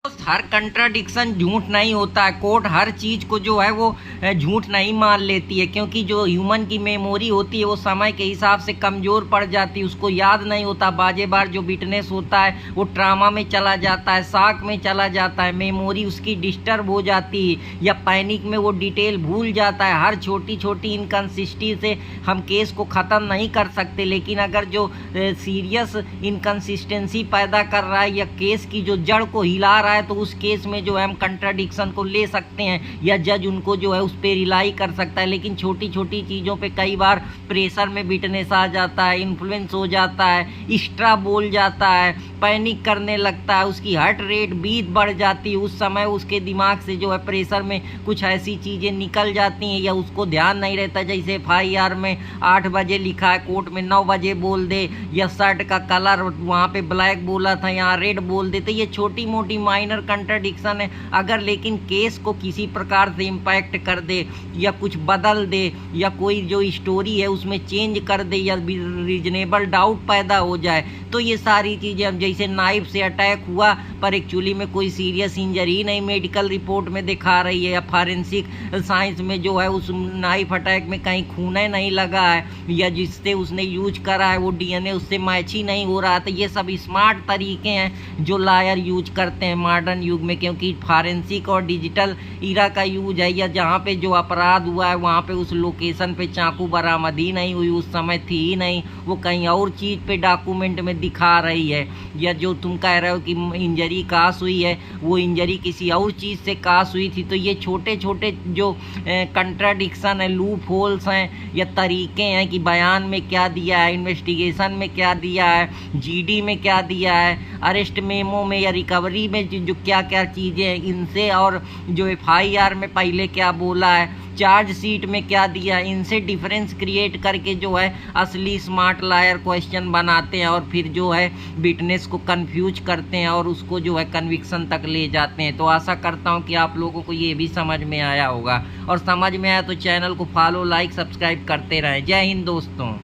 हर contradiction झूठ नहीं होता है। कोर्ट हर चीज को जो है वो झूठ नहीं मान लेती है, क्योंकि जो ह्यूमन की मेमोरी होती है वो समय के हिसाब से कमजोर पड़ जाती है, उसको याद नहीं होता। बाजे बार जो विटनेस होता है वो ट्रामा में चला जाता है, शॉक में चला जाता है, मेमोरी उसकी डिस्टर्ब हो जाती है या पैनिक में वो डिटेल भूल जाता है। हर छोटी छोटी इनकन्सिस्टेंसी से हम केस को ख़त्म नहीं कर सकते, लेकिन अगर जो सीरियस इनकन्सिस्टेंसी पैदा कर रहा है या केस की जो जड़ को हिला रहा है, तो उस केस में जो है हम कंट्राडिक्शन को ले सकते हैं या जज उनको जो है उस पर रिलाई कर सकता है। लेकिन छोटी छोटी चीज़ों पे कई बार प्रेशर में विटनेस आ जाता है, इन्फ्लुएंस हो जाता है, एक्स्ट्रा बोल जाता है, पैनिक करने लगता है, उसकी हार्ट रेट बीट बढ़ जाती है। उस समय उसके दिमाग से जो है प्रेशर में कुछ ऐसी चीज़ें निकल जाती हैं या उसको ध्यान नहीं रहता। जैसे FIR में 8 बजे लिखा है, कोर्ट में 9 बजे बोल दे, या शर्ट का कलर वहाँ पे ब्लैक बोला था यहाँ रेड बोल दे। तो ये छोटी मोटी माइनर कंट्राडिक्शन है। अगर लेकिन केस को किसी प्रकार से इम्पैक्ट कर दे या कुछ बदल दे या कोई जो स्टोरी है उसमें चेंज कर दे या रीजनेबल डाउट पैदा हो जाए, तो ये सारी चीज़ें हम जैसे नाइफ से अटैक हुआ पर एक्चुअली में कोई सीरियस इंजरी नहीं मेडिकल रिपोर्ट में दिखा रही है, या फॉरेंसिक साइंस में जो है उस नाइफ अटैक में कहीं खून नहीं लगा है, या जिससे उसने यूज करा है वो DNA उससे मैच ही नहीं हो रहा। तो ये सब स्मार्ट तरीके हैं जो लायर यूज करते हैं मॉडर्न युग में, क्योंकि फॉरेंसिक और डिजिटल ईरा का यूज है। या जहाँ पे जो अपराध हुआ है वहाँ पे उस लोकेशन पे चाकू बरामद ही नहीं हुई, उस समय थी ही नहीं, वो कहीं और चीज़ पे डॉक्यूमेंट में दिखा रही है। या जो तुम कह रहे हो कि इंजरी काश हुई है, वो इंजरी किसी और चीज़ से काश हुई थी। तो ये छोटे छोटे जो कंट्राडिक्शन है, लूप होल्स हैं या तरीके हैं कि बयान में क्या दिया है, इन्वेस्टिगेशन में क्या दिया है, GD में क्या दिया है, अरेस्ट मेमो में या रिकवरी में जो क्या क्या चीज़ें हैं इनसे, और जो FIR में पहले क्या बोला है, चार्जशीट में क्या दिया, इनसे डिफरेंस क्रिएट करके जो है असली स्मार्ट लायर क्वेश्चन बनाते हैं और फिर जो है विटनेस को कंफ्यूज करते हैं और उसको जो है कन्विक्शन तक ले जाते हैं। तो आशा करता हूं कि आप लोगों को ये भी समझ में आया होगा, और समझ में आया तो चैनल को फॉलो, लाइक, सब्सक्राइब करते रहें। जय हिंद दोस्तों।